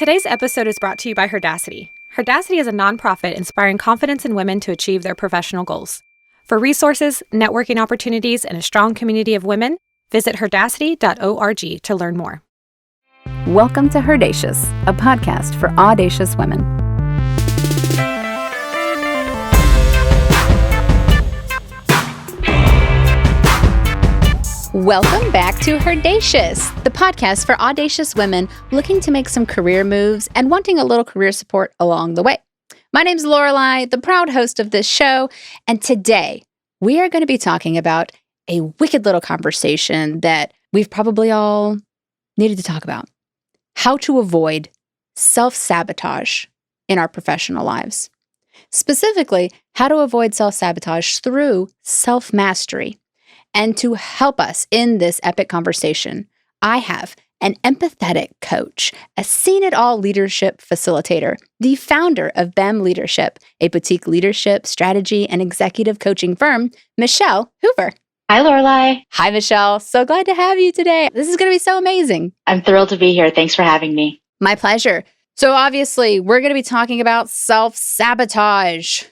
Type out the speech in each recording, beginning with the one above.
Today's episode is brought to you by HERdacity. HERdacity is a nonprofit inspiring confidence in women to achieve their professional goals. For resources, networking opportunities, and a strong community of women, visit HERdacity.org to learn more. Welcome to HERdacious, a podcast for audacious women. Welcome back to HERdacious, the podcast for audacious women looking to make some career moves and wanting a little career support along the way. My name's Lorelei, the proud host of this show, and today we are going to be talking about a wicked little conversation that we've probably all needed to talk about. How to avoid self-sabotage in our professional lives. Specifically, how to avoid self-sabotage through self-mastery. And to help us in this epic conversation, I have an empathetic coach, a seen-it-all leadership facilitator, the founder of Femme Leadership, a boutique leadership, strategy, and executive coaching firm, Michelle Hoover. Hi, Lorelei. Hi, Michelle. So glad to have you today. This is going to be so amazing. I'm thrilled to be here. Thanks for having me. My pleasure. So obviously, we're going to be talking about self-sabotage.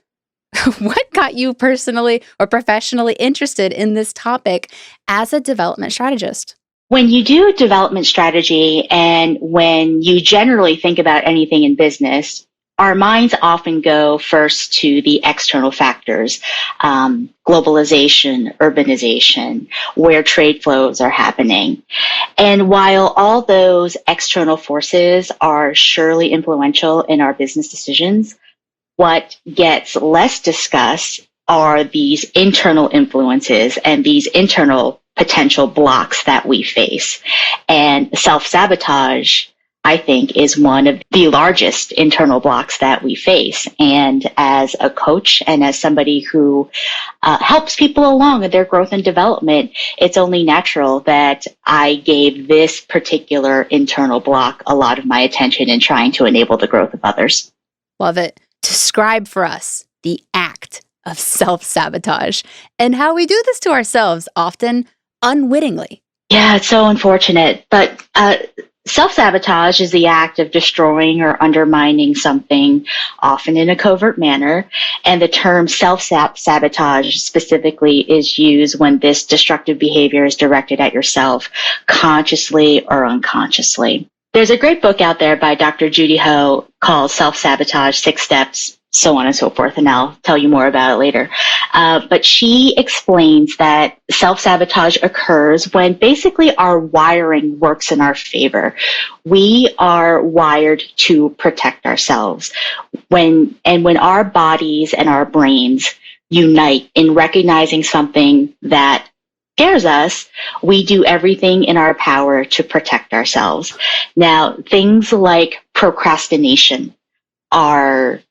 What got you personally or professionally interested in this topic as a development strategist? When you do development strategy and when you generally think about anything in business, our minds often go first to the external factors, globalization, urbanization, where trade flows are happening. And while all those external forces are surely influential in our business decisions, what gets less discussed are these internal influences and these internal potential blocks that we face. And self-sabotage, I think, is one of the largest internal blocks that we face. And as a coach and as somebody who helps people along in their growth and development, it's only natural that I gave this particular internal block a lot of my attention in trying to enable the growth of others. Love it. Describe for us the act of self-sabotage and how we do this to ourselves, often unwittingly. Yeah, it's so unfortunate. But self-sabotage is the act of destroying or undermining something, often in a covert manner. And the term self-sabotage specifically is used when this destructive behavior is directed at yourself, consciously or unconsciously. There's a great book out there by Dr. Judy Ho called Self-Sabotage, 6 Steps, so on and so forth, and I'll tell you more about it later. But she explains that self-sabotage occurs when basically our wiring works in our favor. We are wired to protect ourselves. When our bodies and our brains unite in recognizing something that scares us, we do everything in our power to protect ourselves. Now, things like procrastination are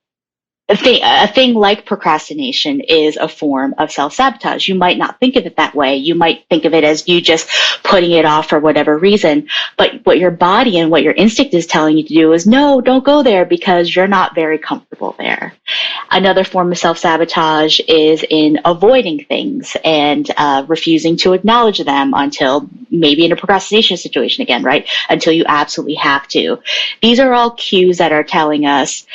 a thing like procrastination is a form of self-sabotage. You might not think of it that way. You might think of it as you just putting it off for whatever reason. But what your body and what your instinct is telling you to do is, no, don't go there because you're not very comfortable there. Another form of self-sabotage is in avoiding things and refusing to acknowledge them until maybe in a procrastination situation again, right? Until you absolutely have to. These are all cues that are telling us,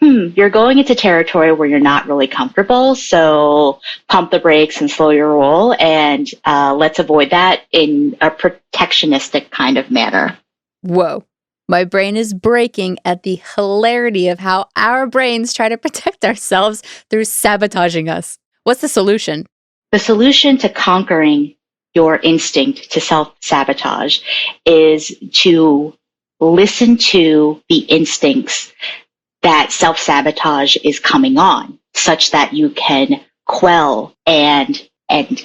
you're going into territory where you're not really comfortable, so pump the brakes and slow your roll, and let's avoid that in a protectionistic kind of manner. Whoa. My brain is breaking at the hilarity of how our brains try to protect ourselves through sabotaging us. What's the solution? The solution to conquering your instinct to self-sabotage is to listen to the instincts that self-sabotage is coming on, such that you can quell and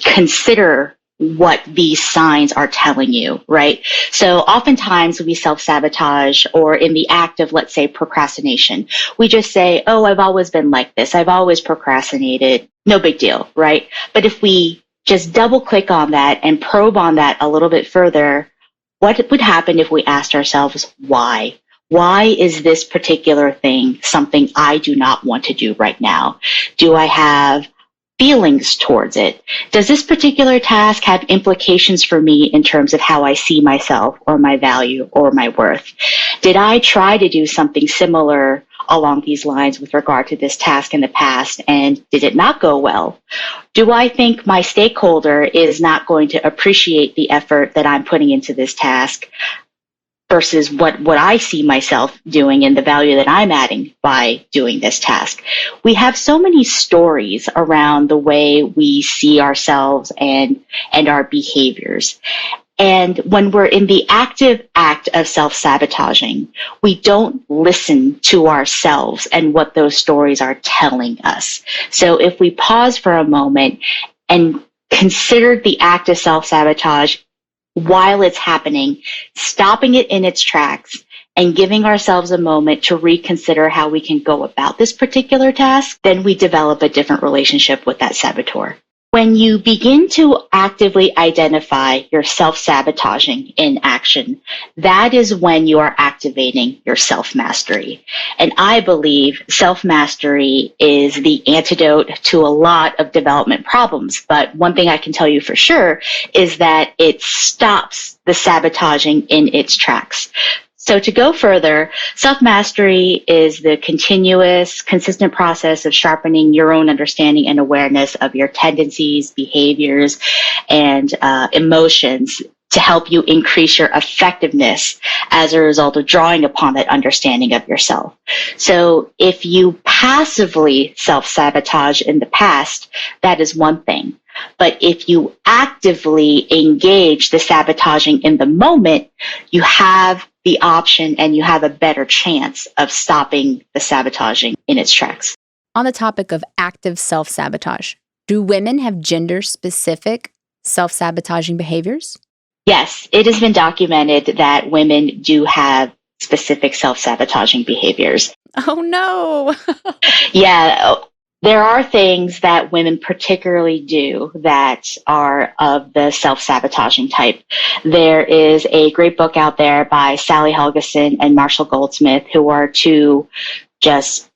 consider what these signs are telling you, right? So oftentimes we self-sabotage, or in the act of, let's say, procrastination, we just say, oh, I've always been like this. I've always procrastinated. No big deal, right? But if we just double click on that and probe on that a little bit further, what would happen if we asked ourselves why? Why is this particular thing something I do not want to do right now? Do I have feelings towards it. Does this particular task have implications for me in terms of how I see myself or my value or my worth? Did I try to do something similar along these lines with regard to this task in the past, and did it not go well? Do I think my stakeholder is not going to appreciate the effort that I'm putting into this task versus what I see myself doing and the value that I'm adding by doing this task? We have so many stories around the way we see ourselves and our behaviors. And when we're in the active act of self-sabotaging, we don't listen to ourselves and what those stories are telling us. So if we pause for a moment and consider the act of self-sabotage while it's happening, stopping it in its tracks, and giving ourselves a moment to reconsider how we can go about this particular task, then we develop a different relationship with that saboteur. When you begin to actively identify your self-sabotaging in action, that is when you are activating your self-mastery. And I believe self-mastery is the antidote to a lot of development problems. But one thing I can tell you for sure is that it stops the sabotaging in its tracks. So to go further, self-mastery is the continuous, consistent process of sharpening your own understanding and awareness of your tendencies, behaviors, and emotions to help you increase your effectiveness as a result of drawing upon that understanding of yourself. So if you passively self-sabotage in the past, that is one thing. But if you actively engage the sabotaging in the moment, you have the option and you have a better chance of stopping the sabotaging in its tracks. On the topic of active self-sabotage, do women have gender-specific self-sabotaging behaviors? Yes, it has been documented that women do have specific self-sabotaging behaviors. Oh, no. Yeah. There are things that women particularly do that are of the self-sabotaging type. There is a great book out there by Sally Helgeson and Marshall Goldsmith, who are two just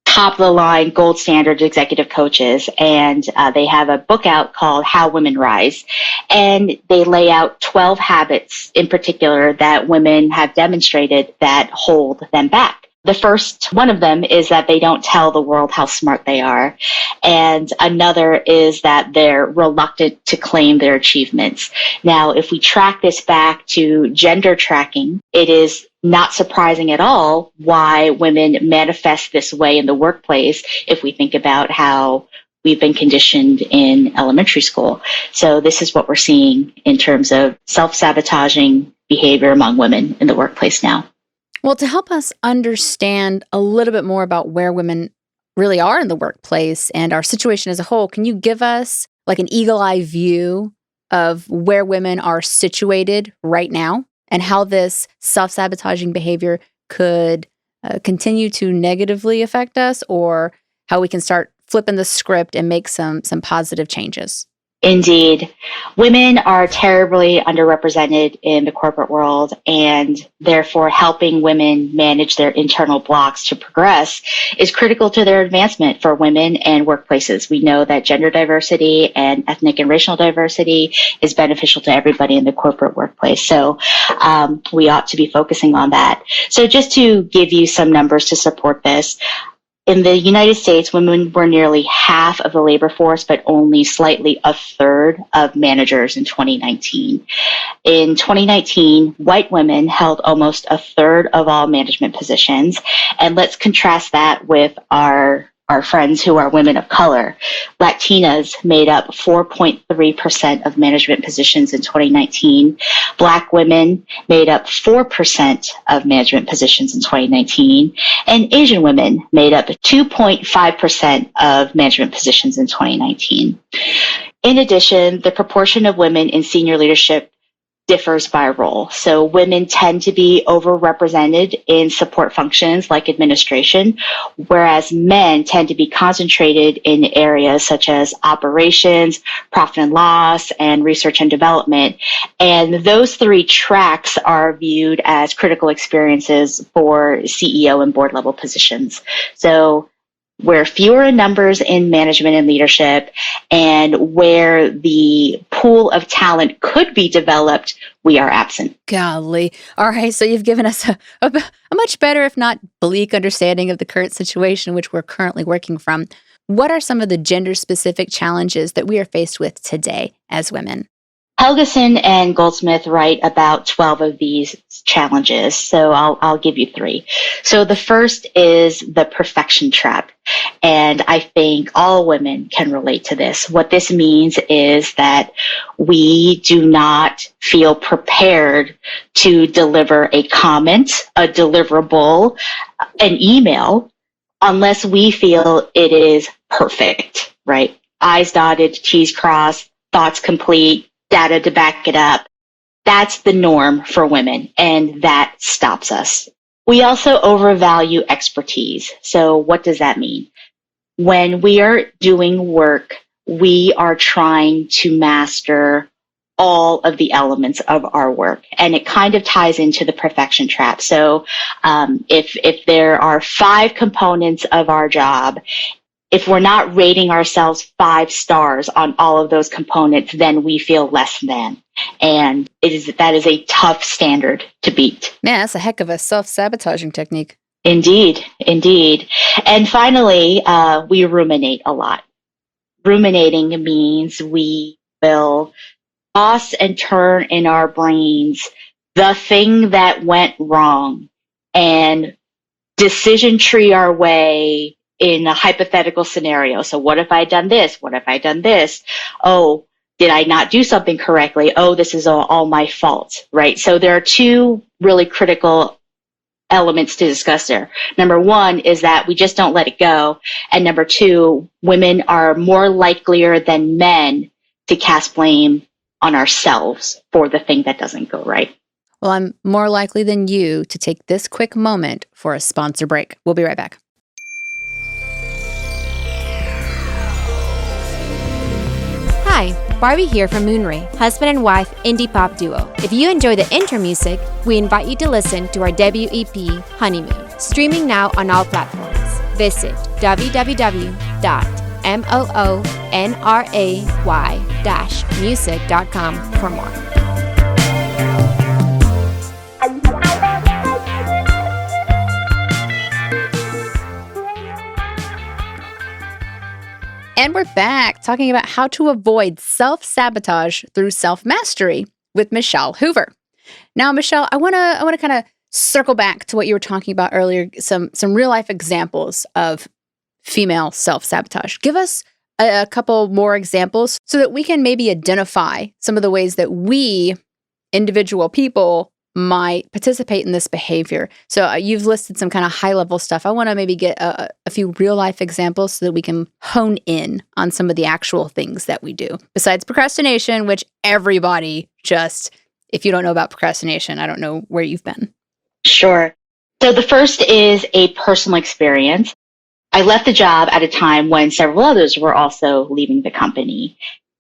top-of-the-line gold standard executive coaches, and they have a book out called How Women Rise, and they lay out 12 habits in particular that women have demonstrated that hold them back. The first one of them is that they don't tell the world how smart they are. And another is that they're reluctant to claim their achievements. Now, if we track this back to gender tracking, it is not surprising at all why women manifest this way in the workplace if we think about how we've been conditioned in elementary school. So this is what we're seeing in terms of self-sabotaging behavior among women in the workplace now. Well, to help us understand a little bit more about where women really are in the workplace and our situation as a whole, can you give us like an eagle-eye view of where women are situated right now and how this self-sabotaging behavior could continue to negatively affect us, or how we can start flipping the script and make some positive changes? Indeed. Women are terribly underrepresented in the corporate world, and therefore helping women manage their internal blocks to progress is critical to their advancement for women and workplaces. We know that gender diversity and ethnic and racial diversity is beneficial to everybody in the corporate workplace. So we ought to be focusing on that. So just to give you some numbers to support this, in the United States, women were nearly half of the labor force, but only slightly a third of managers in 2019. In 2019, white women held almost a third of all management positions. And let's contrast that with our friends who are women of color. Latinas made up 4.3% of management positions in 2019. Black women made up 4% of management positions in 2019. And Asian women made up 2.5% of management positions in 2019. In addition, the proportion of women in senior leadership differs by role. So women tend to be overrepresented in support functions like administration, whereas men tend to be concentrated in areas such as operations, profit and loss, and research and development. And those three tracks are viewed as critical experiences for CEO and board level positions. So We're fewer in numbers in management and leadership, and where the pool of talent could be developed, we are absent. Golly. All right. So you've given us a much better, if not bleak, understanding of the current situation, which we're currently working from. What are some of the gender-specific challenges that we are faced with today as women? Helgeson and Goldsmith write about 12 of these challenges, so I'll give you 3. So the first is the perfection trap, and I think all women can relate to this. What this means is that we do not feel prepared to deliver a comment, a deliverable, an email, unless we feel it is perfect, right? I's dotted, T's crossed, thoughts complete, data to back it up. That's the norm for women, and that stops us. We also overvalue expertise. So what does that mean? When we are doing work, we are trying to master all of the elements of our work, and it kind of ties into the perfection trap. So if there are 5 components of our job, if we're not rating ourselves 5 stars on all of those components, then we feel less than. And that is a tough standard to beat. Man, that's a heck of a self-sabotaging technique. Indeed, indeed. And finally, we ruminate a lot. Ruminating means we will toss and turn in our brains the thing that went wrong and decision tree our way in a hypothetical scenario. So what if I had done this? What if I had done this? Oh, did I not do something correctly? Oh, this is all my fault, right? So there are 2 really critical elements to discuss there. Number 1 is that we just don't let it go. And number 2, women are more likelier than men to cast blame on ourselves for the thing that doesn't go right. Well, I'm more likely than you to take this quick moment for a sponsor break. We'll be right back. Hi, Barbie here from Moonray, husband and wife indie pop duo. If you enjoy the intro music, we invite you to listen to our debut EP, Honeymoon, streaming now on all platforms. Visit www.monray-music.com for more. And we're back talking about how to avoid self-sabotage through self-mastery with Michelle Hoover. Now, Michelle, I want to kind of circle back to what you were talking about earlier, some real-life examples of female self-sabotage. Give us a couple more examples so that we can maybe identify some of the ways that we, individual people, might participate in this behavior. So you've listed some kind of high-level stuff. I want to maybe get a few real-life examples so that we can hone in on some of the actual things that we do. Besides procrastination, which everybody just, if you don't know about procrastination, I don't know where you've been. Sure. So the first is a personal experience. I left the job at a time when several others were also leaving the company.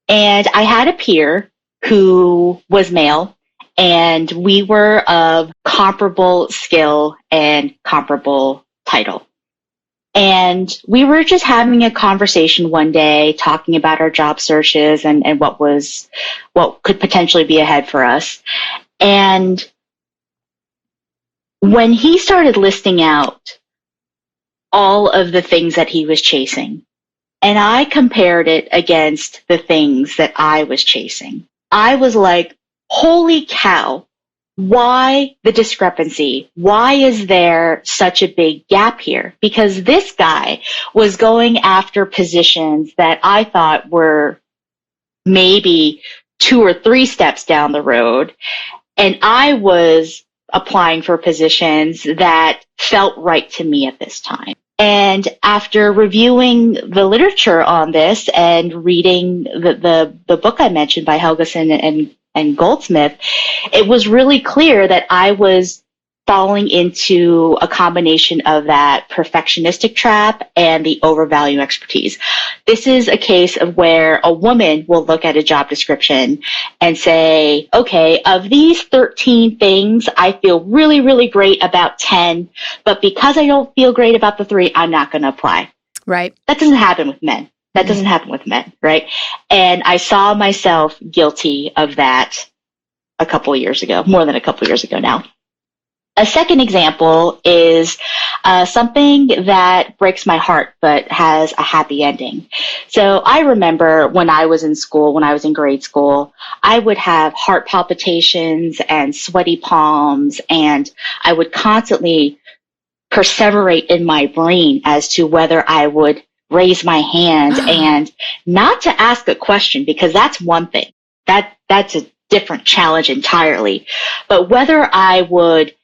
And I had a peer who was male, and we were of comparable skill and comparable title. And we were just having a conversation one day, talking about our job searches and what could potentially be ahead for us. And when he started listing out all of the things that he was chasing, and I compared it against the things that I was chasing, I was like, holy cow, why the discrepancy? Why is there such a big gap here? Because this guy was going after positions that I thought were maybe 2 or 3 steps down the road, and I was applying for positions that felt right to me at this time. And after reviewing the literature on this and reading the book I mentioned by Helgeson and Goldsmith, it was really clear that I was falling into a combination of that perfectionistic trap and the overvalue expertise. This is a case of where a woman will look at a job description and say, okay, of these 13 things, I feel really, really great about 10, but because I don't feel great about the 3, I'm not going to apply. Right. That doesn't happen with men. That doesn't happen with men, right? And I saw myself guilty of that a couple of years ago, more than a couple of years ago now. A second example is something that breaks my heart but has a happy ending. So I remember when I was in school, when I was in grade school, I would have heart palpitations and sweaty palms, and I would constantly perseverate in my brain as to whether I would raise my hand and not to ask a question, because that's one thing. That's a different challenge entirely. But whether I would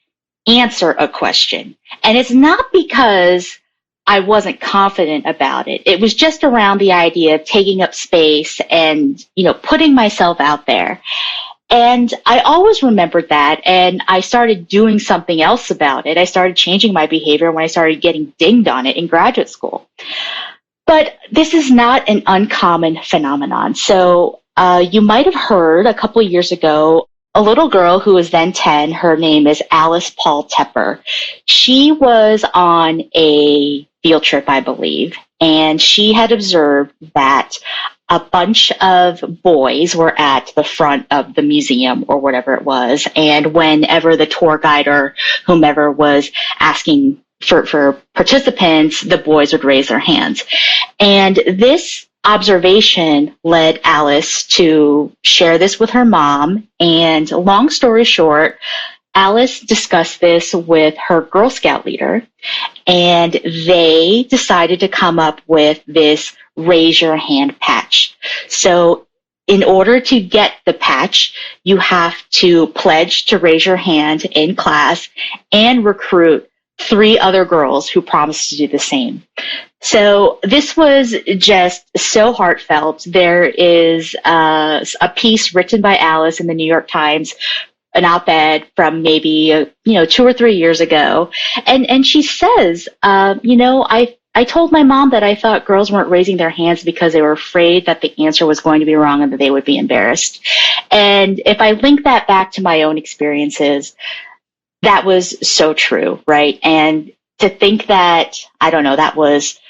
answer a question. And it's not because I wasn't confident about it. It was just around the idea of taking up space and, putting myself out there. And I always remembered that, and I started doing something else about it. I started changing my behavior when I started getting dinged on it in graduate school. But this is not an uncommon phenomenon. So you might have heard a couple of years ago, a little girl who was then 10, her name is Alice Paul Tepper. She was on a field trip, I believe, and she had observed that a bunch of boys were at the front of the museum or whatever it was. And whenever the tour guide or whomever was asking for participants, the boys would raise their hands. And this observation led Alice to share this with her mom. And long story short, Alice discussed this with her Girl Scout leader, and they decided to come up with this raise your hand patch. So in order to get the patch, you have to pledge to raise your hand in class and recruit 3 other girls who promised to do the same. So this was just so heartfelt. There is a piece written by Alice in the New York Times, an op-ed from maybe 2 or 3 years ago, and she says, I told my mom that I thought girls weren't raising their hands because they were afraid that the answer was going to be wrong and that they would be embarrassed. And if I link that back to my own experiences, that was so true, right? And to think that, I don't know, that was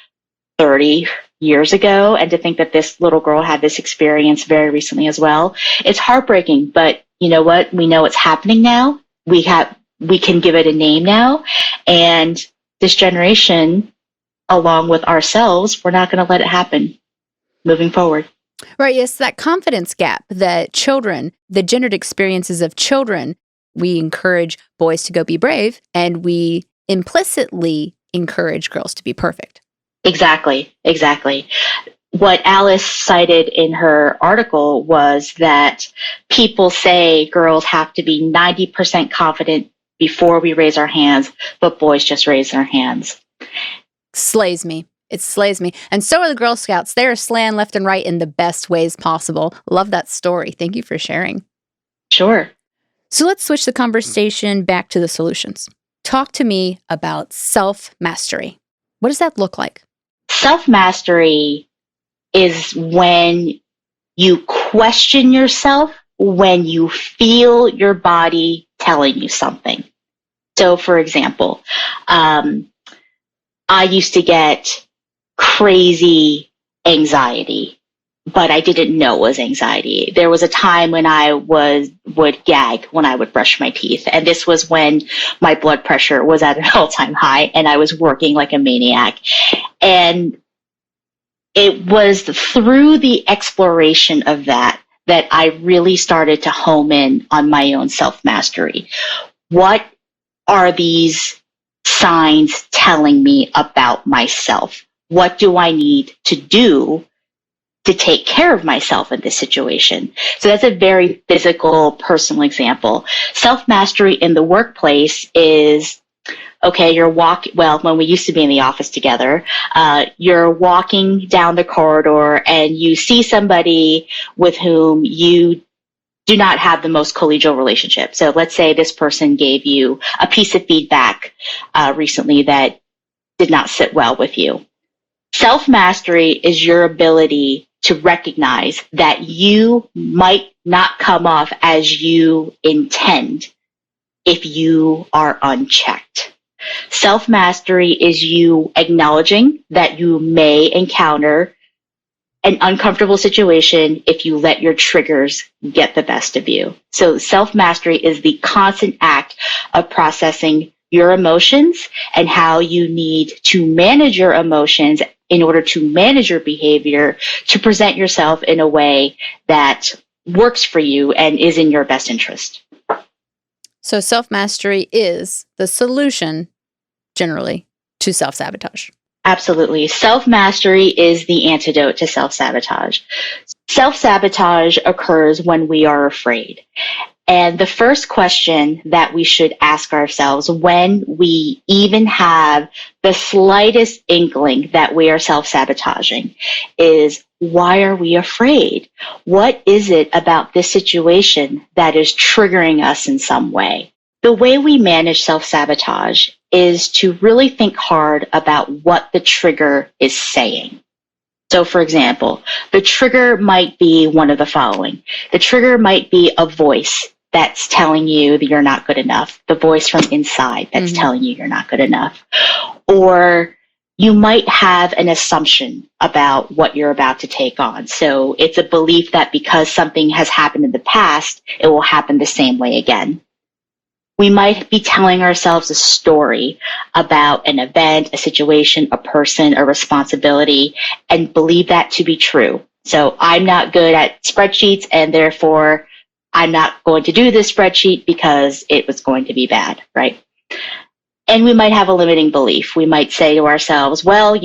30 years ago, and to think that this little girl had this experience very recently as well, it's heartbreaking. But you know what? We know it's happening now. We can give it a name now. And this generation, along with ourselves, we're not going to let it happen moving forward. Right. Yes, that confidence gap that children, the gendered experiences of children, we encourage boys to go be brave, and we implicitly encourage girls to be perfect. Exactly. What Alice cited in her article was that people say girls have to be 90% confident before we raise our hands, but boys just raise their hands. Slays me. It slays me. And so are the Girl Scouts. They're slaying left and right in the best ways possible. Love that story. Thank you for sharing. Sure. So let's switch the conversation back to the solutions. Talk to me about self-mastery. What does that look like? Self-mastery is when you question yourself, when you feel your body telling you something. So, for example, I used to get crazy anxiety, but I didn't know it was anxiety. There was a time when I would gag when I would brush my teeth. And this was when my blood pressure was at an all-time high and I was working like a maniac. And it was through the exploration of that I really started to home in on my own self-mastery. What are these signs telling me about myself? What do I need to do to take care of myself in this situation? So that's a very physical, personal example. Self-mastery in the workplace is, okay, when we used to be in the office together, you're walking down the corridor and you see somebody with whom you do not have the most collegial relationship. So let's say this person gave you a piece of feedback recently that did not sit well with you. Self-mastery is your ability to recognize that you might not come off as you intend if you are unchecked. Self-mastery is you acknowledging that you may encounter an uncomfortable situation if you let your triggers get the best of you. So self-mastery is the constant act of processing your emotions and how you need to manage your emotions in order to manage your behavior to present yourself in a way that works for you and is in your best interest. So self-mastery is the solution, generally, to self-sabotage. Absolutely. Self-mastery is the antidote to self-sabotage. Self-sabotage occurs when we are afraid. And the first question that we should ask ourselves when we even have the slightest inkling that we are self-sabotaging is, why are we afraid? What is it about this situation that is triggering us in some way? The way we manage self-sabotage is to really think hard about what the trigger is saying. So, for example, the trigger might be one of the following. The trigger might be a voice that's telling you that you're not good enough, the voice from inside that's telling you you're not good enough. Or you might have an assumption about what you're about to take on. So it's a belief that because something has happened in the past, it will happen the same way again. We might be telling ourselves a story about an event, a situation, a person, a responsibility, and believe that to be true. So I'm not good at spreadsheets, and therefore I'm not going to do this spreadsheet because it was going to be bad, right? And we might have a limiting belief. We might say to ourselves, well,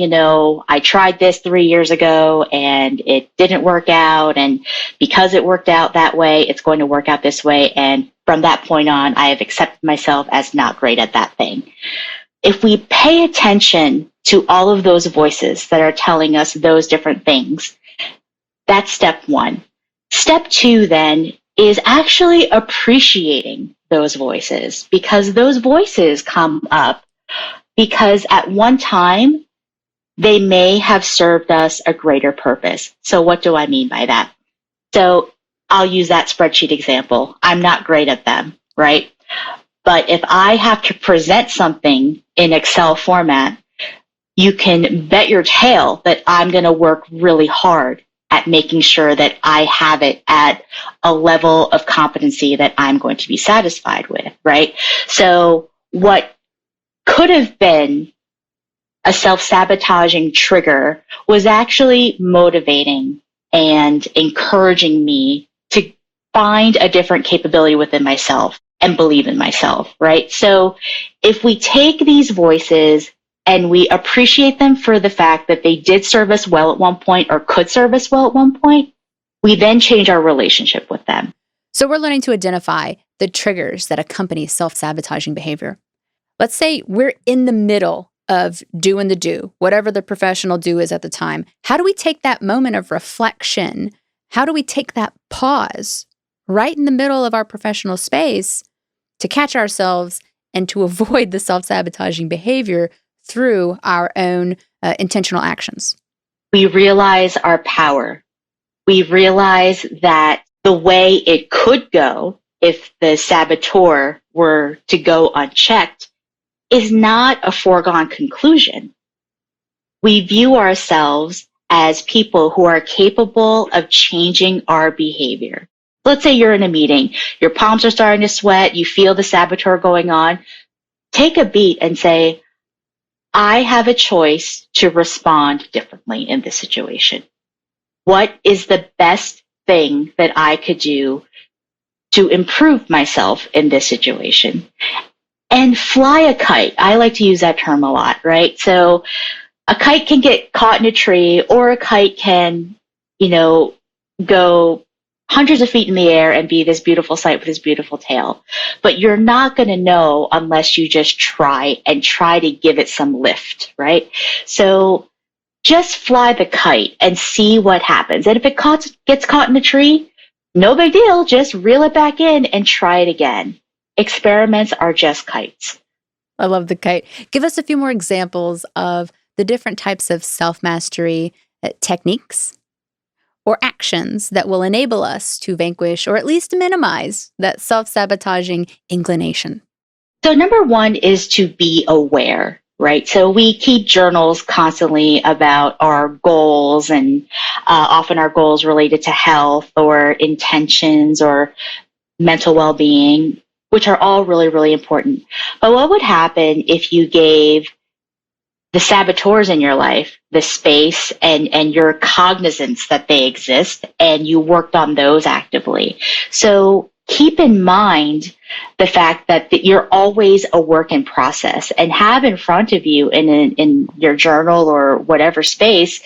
I tried this 3 years ago and it didn't work out. And because it worked out that way, it's going to work out this way. And from that point on, I have accepted myself as not great at that thing. If we pay attention to all of those voices that are telling us those different things, that's step one. Step two, then, is actually appreciating those voices, because those voices come up because at one time they may have served us a greater purpose. So what do I mean by that? So I'll use that spreadsheet example. I'm not great at them, right? But if I have to present something in Excel format, you can bet your tail that I'm going to work really hard at making sure that I have it at a level of competency that I'm going to be satisfied with, right? So what could have been a self-sabotaging trigger was actually motivating and encouraging me to find a different capability within myself and believe in myself, right? So if we take these voices and we appreciate them for the fact that they did serve us well at one point or could serve us well at one point, we then change our relationship with them. So we're learning to identify the triggers that accompany self-sabotaging behavior. Let's say we're in the middle of doing the do, whatever the professional do is at the time. How do we take that moment of reflection? How do we take that pause right in the middle of our professional space to catch ourselves and to avoid the self-sabotaging behavior through our own intentional actions? We realize our power. We realize that the way it could go if the saboteur were to go unchecked is not a foregone conclusion. We view ourselves as people who are capable of changing our behavior. Let's say you're in a meeting, your palms are starting to sweat, you feel the saboteur going on. Take a beat and say, I have a choice to respond differently in this situation. What is the best thing that I could do to improve myself in this situation? And fly a kite. I like to use that term a lot, right? So a kite can get caught in a tree, or a kite can, go hundreds of feet in the air and be this beautiful sight with this beautiful tail. But you're not going to know unless you just try to give it some lift, right? So just fly the kite and see what happens. And if it gets caught in a tree, no big deal. Just reel it back in and try it again. Experiments are just kites. I love the kite. Give us a few more examples of the different types of self-mastery techniques or actions that will enable us to vanquish or at least minimize that self-sabotaging inclination. So number one is to be aware, right? So we keep journals constantly about our goals and often our goals related to health or intentions or mental well-being, which are all really, really important. But what would happen if you gave the saboteurs in your life the space and your cognizance that they exist, and you worked on those actively? So keep in mind the fact that you're always a work in process, and have in front of you in your journal or whatever space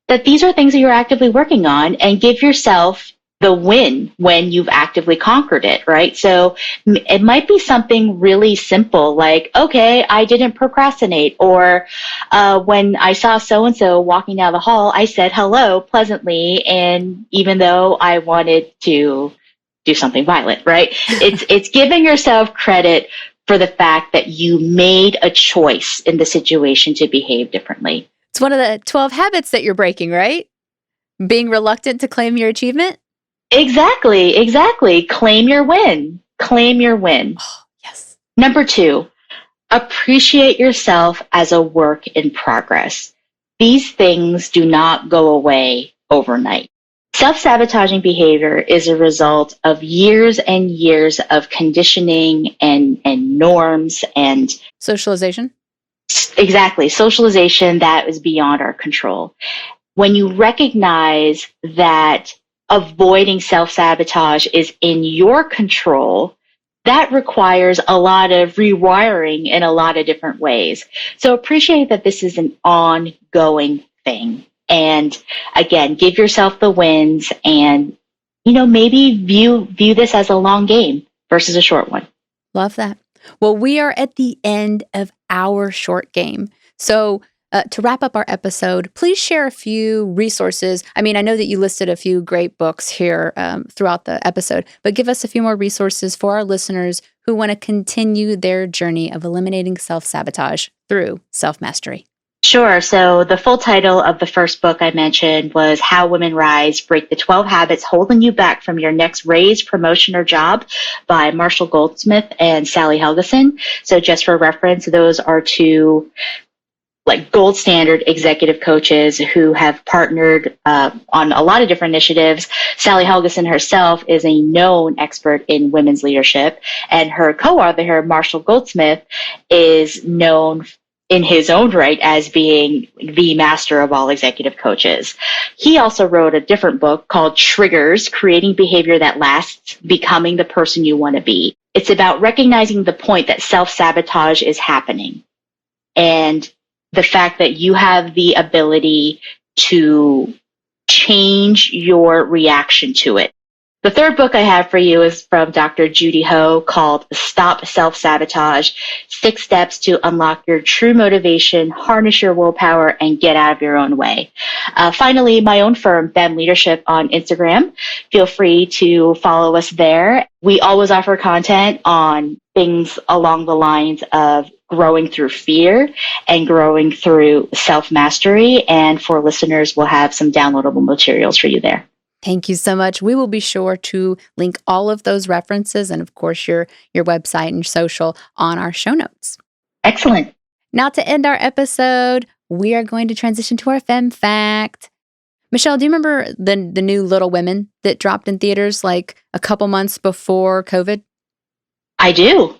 that these are things that you're actively working on, and give yourself the win when you've actively conquered it, right? So it might be something really simple like, okay, I didn't procrastinate, or when I saw so-and-so walking down the hall, I said hello pleasantly, and even though I wanted to do something violent, right? It's giving yourself credit for the fact that you made a choice in the situation to behave differently. It's one of the 12 habits that you're breaking, right? Being reluctant to claim your achievement? Exactly. Claim your win. Claim your win. Oh, yes. Number 2, appreciate yourself as a work in progress. These things do not go away overnight. Self-sabotaging behavior is a result of years and years of conditioning and norms and socialization. Exactly. Socialization that is beyond our control. When you recognize that avoiding self-sabotage is in your control, that requires a lot of rewiring in a lot of different ways. So appreciate that this is an ongoing thing. And again, give yourself the wins, and, maybe view this as a long game versus a short one. Love that. Well, we are at the end of our short game. So to wrap up our episode, please share a few resources. I mean, I know that you listed a few great books here throughout the episode, but give us a few more resources for our listeners who want to continue their journey of eliminating self-sabotage through self-mastery. Sure. So the full title of the first book I mentioned was How Women Rise, Break the 12 Habits Holding You Back from Your Next Raise, Promotion, or Job by Marshall Goldsmith and Sally Helgeson. So just for reference, those are two gold standard executive coaches who have partnered on a lot of different initiatives. Sally Helgeson herself is a known expert in women's leadership, and her co-author, Marshall Goldsmith, is known in his own right as being the master of all executive coaches. He also wrote a different book called Triggers, Creating Behavior That Lasts, Becoming the Person You Want to Be. It's about recognizing the point that self-sabotage is happening, and the fact that you have the ability to change your reaction to it. The third book I have for you is from Dr. Judy Ho, called Stop Self-Sabotage, 6 Steps to Unlock Your True Motivation, Harness Your Willpower, and Get Out of Your Own Way. Finally, my own firm, Femme Leadership, on Instagram. Feel free to follow us there. We always offer content on things along the lines of growing through fear and growing through self-mastery. And for listeners, we'll have some downloadable materials for you there. Thank you so much. We will be sure to link all of those references and, of course, your website and social on our show notes. Excellent. Now, to end our episode, we are going to transition to our Femme Fact. Michelle, do you remember the new Little Women that dropped in theaters like a couple months before COVID? I do.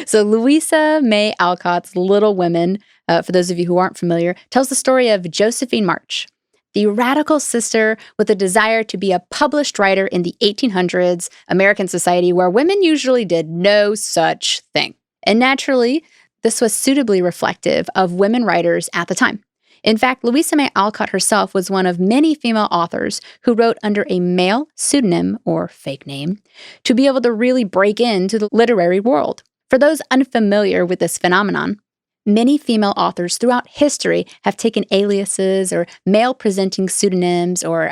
So Louisa May Alcott's Little Women, for those of you who aren't familiar, tells the story of Josephine March, the radical sister with a desire to be a published writer in the 1800s American society where women usually did no such thing. And naturally, this was suitably reflective of women writers at the time. In fact, Louisa May Alcott herself was one of many female authors who wrote under a male pseudonym or fake name to be able to really break into the literary world. For those unfamiliar with this phenomenon, many female authors throughout history have taken aliases or male-presenting pseudonyms or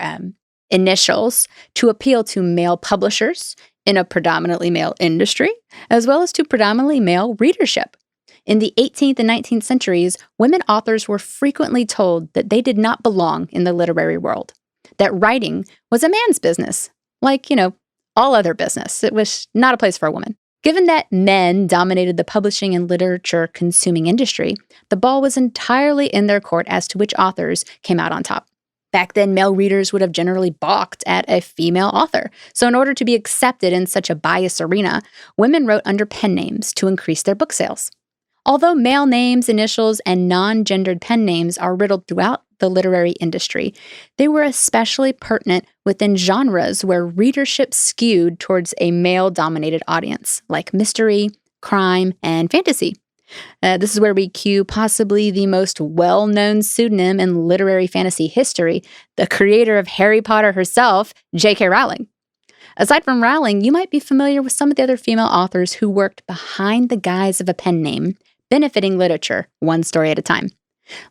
initials to appeal to male publishers in a predominantly male industry, as well as to predominantly male readership. In the 18th and 19th centuries, women authors were frequently told that they did not belong in the literary world, that writing was a man's business, like, all other business. It was not a place for a woman. Given that men dominated the publishing and literature consuming industry, the ball was entirely in their court as to which authors came out on top. Back then, male readers would have generally balked at a female author. So in order to be accepted in such a biased arena, women wrote under pen names to increase their book sales. Although male names, initials, and non-gendered pen names are riddled throughout the literary industry, they were especially pertinent within genres where readership skewed towards a male-dominated audience, like mystery, crime, and fantasy. This is where we cue possibly the most well-known pseudonym in literary fantasy history, the creator of Harry Potter herself, J.K. Rowling. Aside from Rowling, you might be familiar with some of the other female authors who worked behind the guise of a pen name, benefiting literature one story at a time.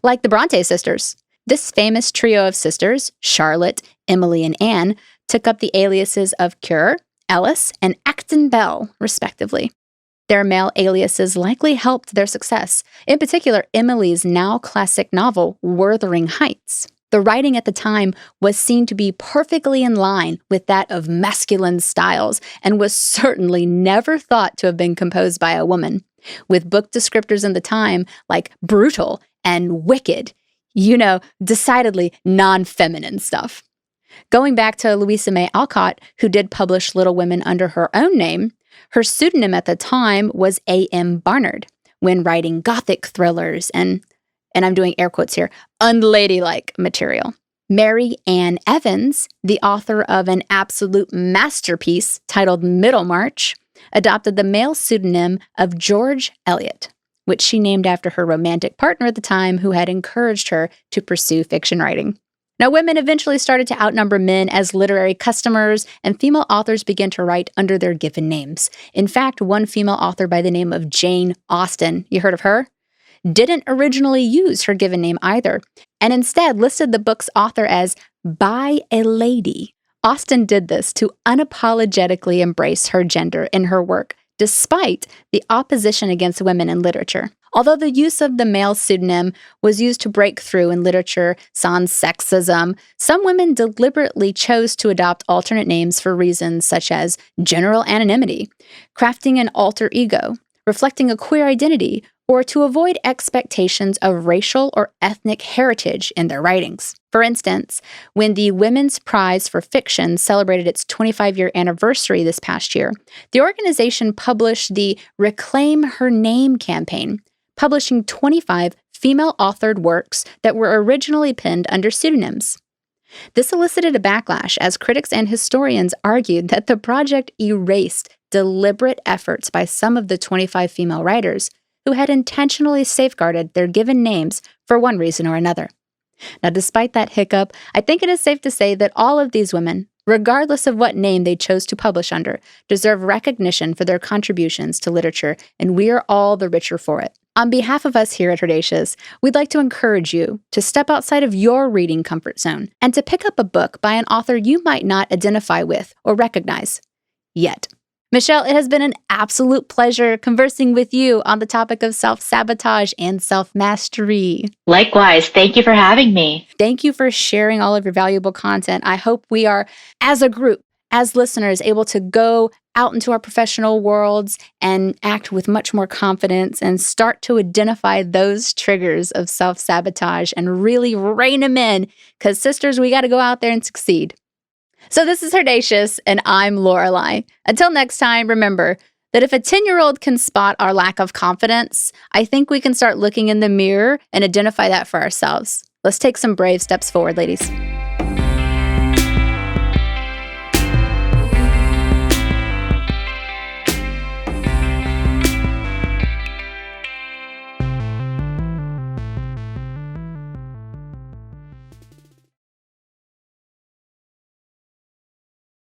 Like the Bronte sisters. This famous trio of sisters, Charlotte, Emily, and Anne, took up the aliases of Currer, Ellis, and Acton Bell, respectively. Their male aliases likely helped their success, in particular Emily's now classic novel, Wuthering Heights. The writing at the time was seen to be perfectly in line with that of masculine styles and was certainly never thought to have been composed by a woman, with book descriptors in the time like brutal and wicked, decidedly non-feminine stuff. Going back to Louisa May Alcott, who did publish Little Women under her own name, her pseudonym at the time was A.M. Barnard when writing gothic thrillers and I'm doing air quotes here, unladylike material. Mary Ann Evans, the author of an absolute masterpiece titled Middlemarch, adopted the male pseudonym of George Eliot, which she named after her romantic partner at the time who had encouraged her to pursue fiction writing. Now, women eventually started to outnumber men as literary customers, and female authors began to write under their given names. In fact, one female author by the name of Jane Austen, you heard of her? Didn't originally use her given name either, and instead listed the book's author as by a lady. Austen did this to unapologetically embrace her gender in her work, despite the opposition against women in literature. Although the use of the male pseudonym was used to break through in literature sans sexism, some women deliberately chose to adopt alternate names for reasons such as general anonymity, crafting an alter ego, reflecting a queer identity, or to avoid expectations of racial or ethnic heritage in their writings. For instance, when the Women's Prize for Fiction celebrated its 25-year anniversary this past year, the organization published the Reclaim Her Name campaign, publishing 25 female-authored works that were originally penned under pseudonyms. This elicited a backlash as critics and historians argued that the project erased deliberate efforts by some of the 25 female writers who had intentionally safeguarded their given names for one reason or another. Now, despite that hiccup, I think it is safe to say that all of these women, regardless of what name they chose to publish under, deserve recognition for their contributions to literature, and we are all the richer for it. On behalf of us here at HERdacious, we'd like to encourage you to step outside of your reading comfort zone and to pick up a book by an author you might not identify with or recognize yet. Michelle, it has been an absolute pleasure conversing with you on the topic of self-sabotage and self-mastery. Likewise, thank you for having me. Thank you for sharing all of your valuable content. I hope we are, as a group, as listeners, able to go out into our professional worlds and act with much more confidence and start to identify those triggers of self-sabotage and really rein them in, because sisters, we got to go out there and succeed. So this is HERdacious, and I'm Lorelei. Until next time, remember that if a 10-year-old can spot our lack of confidence, I think we can start looking in the mirror and identify that for ourselves. Let's take some brave steps forward, ladies.